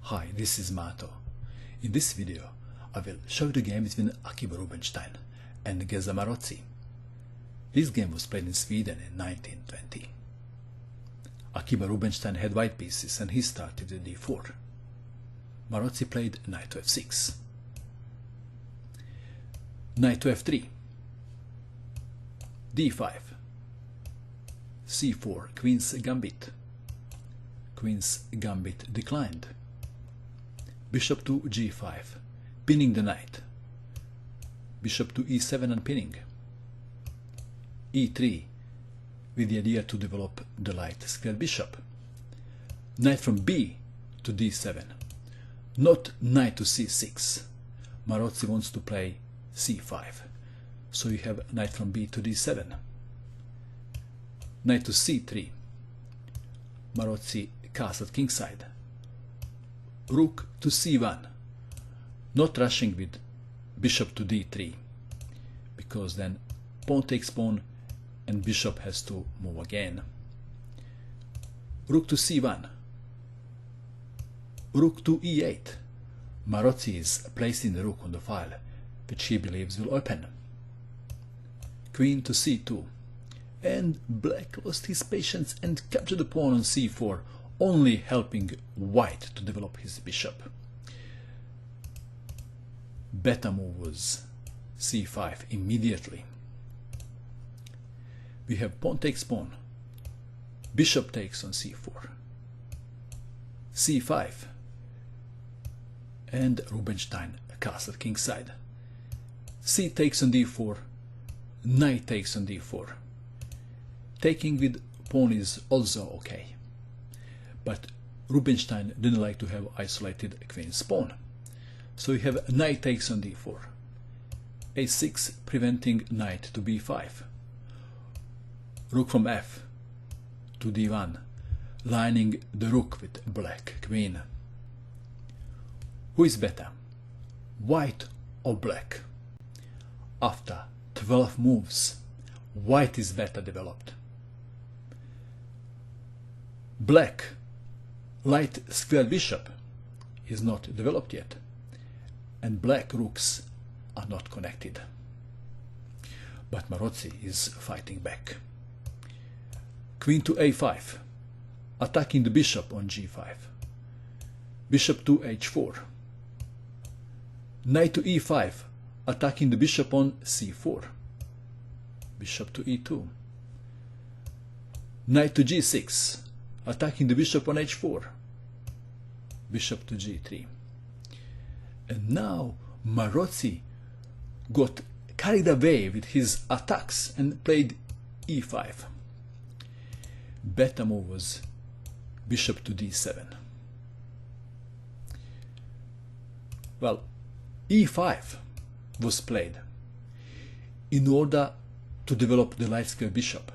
Hi, this is Mato. In this video, I will show you the game between Akiba Rubinstein and Geza Maroczy. This game was played in Sweden in 1920. Akiba Rubinstein had white pieces and he started with d4. Maroczy played knight to f6. Knight to f3. d5. c4, Queen's Gambit. Queen's Gambit declined. Bishop to g5, pinning the knight. Bishop to e7 and pinning. e3, with the idea to develop the light squared bishop. Knight from b to d7, not knight to c6. Maroczy wants to play c5, so you have knight from b to d7. Knight to c3. Maroczy castled kingside. Rook to c1, not rushing with bishop to d3, because then pawn takes pawn and bishop has to move again. Rook to c1, rook to e8. Maroczy is placing the rook on the file, which he believes will open. Queen to c2, and black lost his patience and captured the pawn on c4, only helping white to develop his bishop. Better move was c5 immediately. We have pawn takes pawn, bishop takes on c4, c5, and Rubinstein castled kingside. C takes on d4, knight takes on d4. Taking with pawn is also okay, but Rubinstein didn't like to have isolated queen's pawn. So we have knight takes on d4, a6 preventing knight to b5, rook from f to d1, lining the rook with black queen. Who is better, white or black? After 12 moves, white is better developed. Black light squared bishop is not developed yet, and black rooks are not connected. But Maroczy is fighting back. Queen to a5, attacking the bishop on g5. Bishop to h4. Knight to e5, attacking the bishop on c4. Bishop to e2. Knight to g6, attacking the bishop on h4. Bishop to g3. And now Maroczy got carried away with his attacks and played e5. Better move was bishop to d7. Well, e5 was played in order to develop the light square bishop.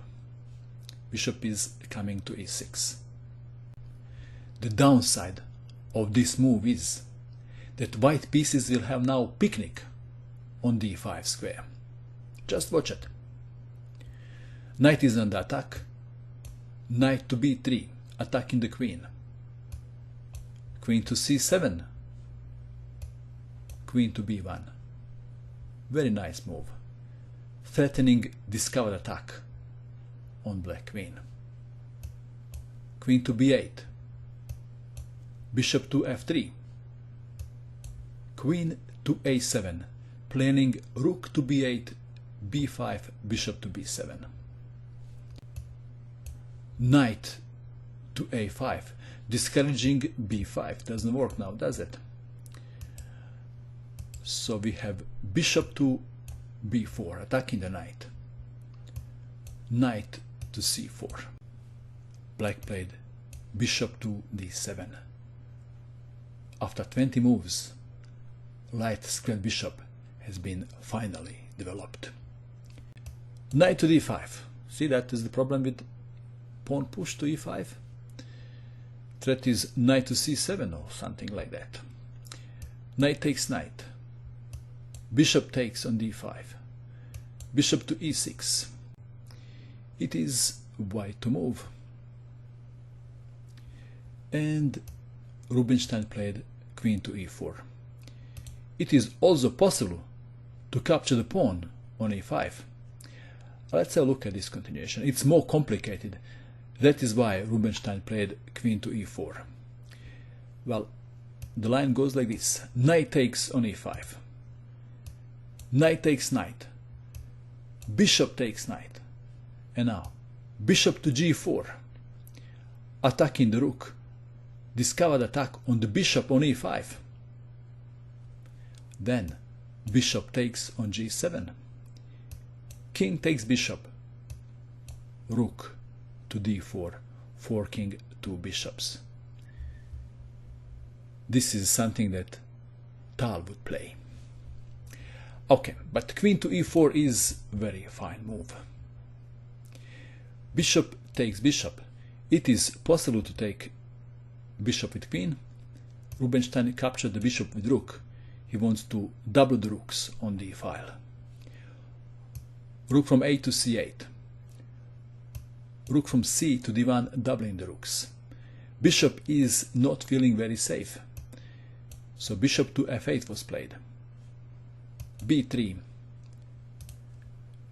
Bishop is coming to e6. The downside of this move is that white pieces will have now picnic on d5 square. Just watch it. Knight is under attack. Knight to b3, attacking the queen. Queen to c7. Queen to b1. Very nice move, threatening discovered attack on black queen. Queen to b8. Bishop to f3. Queen to a7, planning rook to b8, b5, bishop to b7. Knight to a5, discouraging b5. Doesn't work now, does it? So we have bishop to b4, attacking the knight. Knight to c4. Black played bishop to d7. After 20 moves, light squared bishop has been finally developed. Knight to d5. See, that is the problem with pawn push to e5. Threat is knight to c7 or something like that. Knight takes knight. Bishop takes on d5. Bishop to e6. It is white to move. And Rubinstein played queen to e4. It is also possible to capture the pawn on e5. Let's have a look at this continuation. It's more complicated. That is why Rubinstein played queen to e4. Well, the line goes like this. Knight takes on e5. Knight takes knight. Bishop takes knight. And now, bishop to g4. Attacking the rook. Discovered attack on the bishop on e5. Then, bishop takes on g7. King takes bishop. Rook to d4, forking two bishops. This is something that Tal would play. Okay, but queen to e4 is a very fine move. Bishop takes bishop. It is possible to take bishop with queen. Rubinstein captured the bishop with rook. He wants to double the rooks on the file. Rook from a to c8. Rook from c to d1, doubling the rooks. Bishop is not feeling very safe. So bishop to f8 was played. b3.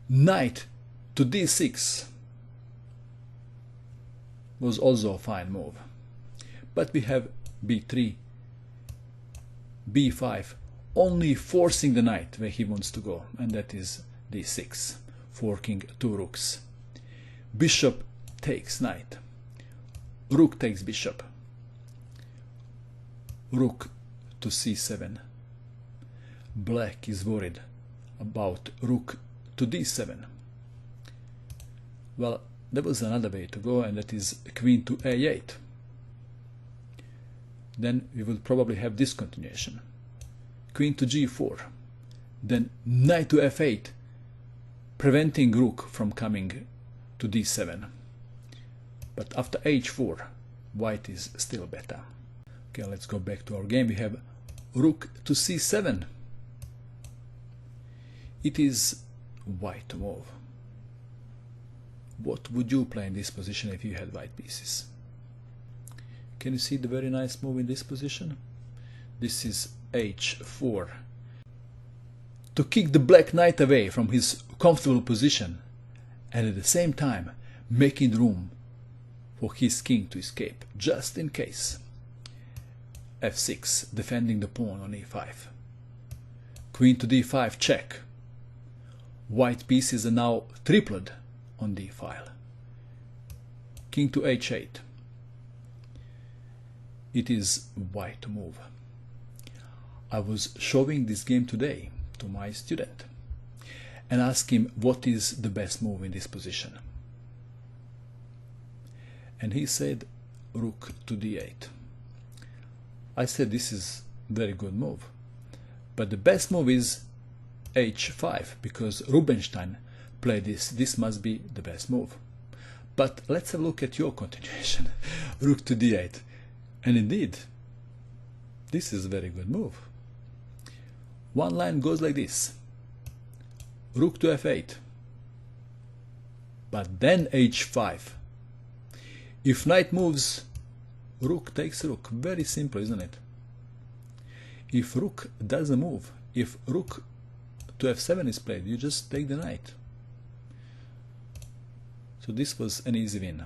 Knight to d6 was also a fine move. But we have b3, b5, only forcing the knight where he wants to go, and that is d6, forking two rooks. Bishop takes knight. Rook takes bishop. Rook to c7. Black is worried about rook to d7. Well, there was another way to go, and that is queen to a8. Then we will probably have this continuation. Queen to g4. Then knight to f8, preventing rook from coming to d7. But after h4, white is still better. Okay, let's go back to our game. We have rook to c7. It is white to move. What would you play in this position if you had white pieces? Can you see the very nice move in this position? This is h4. To kick the black knight away from his comfortable position, and at the same time making room for his king to escape, just in case. f6, defending the pawn on e5. Queen to d5, check. White pieces are now tripled on d file. King to h8. It is white to move. I was showing this game today to my student and asked him what is the best move in this position. And he said rook to d8. I said this is a very good move, but the best move is h5 because Rubinstein played this. This must be the best move. But let's have a look at your continuation. Rook to d8. And indeed, this is a very good move. One line goes like this. Rook to f8. But then h5. If knight moves, rook takes rook. Very simple, isn't it? If rook doesn't move, if rook to f7 is played, you just take the knight. So this was an easy win.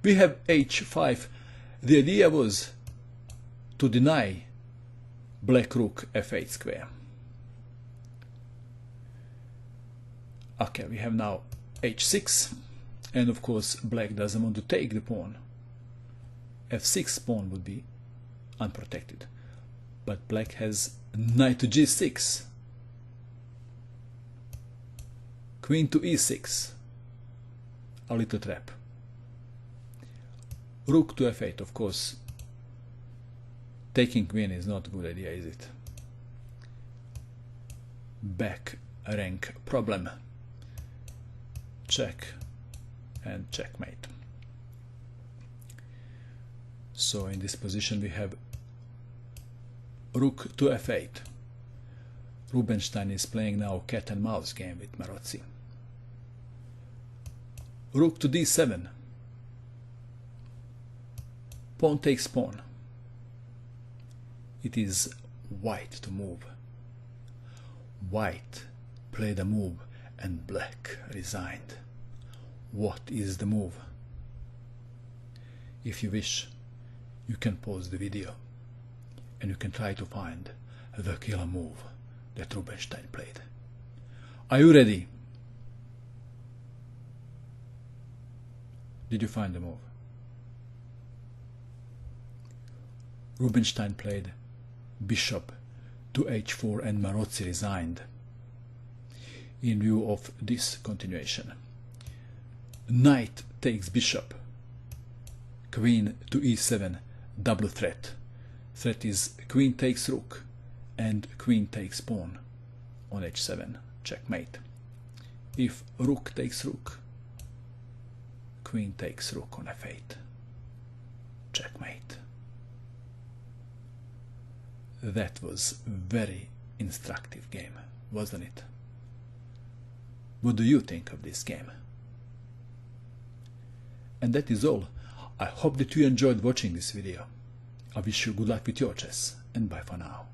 We have h5. The idea was to deny black rook f8 square. Okay, we have now h6, and of course black doesn't want to take the pawn. f6 pawn would be unprotected, but black has knight to g6, queen to e6, a little trap. Rook to f8, of course. Taking queen is not a good idea, is it? Back rank problem. Check and checkmate. So in this position we have rook to f8. Rubinstein is playing now cat and mouse game with Maroczy. Rook to d7. Pawn takes pawn. It is white to move. White played a move and black resigned. What is the move? If you wish, you can pause the video and you can try to find the killer move that Rubinstein played. Are you ready? Did you find the move? Rubinstein played bishop to h4 and Maroczy resigned. In view of this continuation, knight takes bishop, queen to e7, double threat. Threat is queen takes rook and queen takes pawn on h7, checkmate. If rook takes rook, queen takes rook on f8, checkmate. That was a very instructive game, wasn't it? What do you think of this game? And that is all. I hope that you enjoyed watching this video. I wish you good luck with your chess, and bye for now.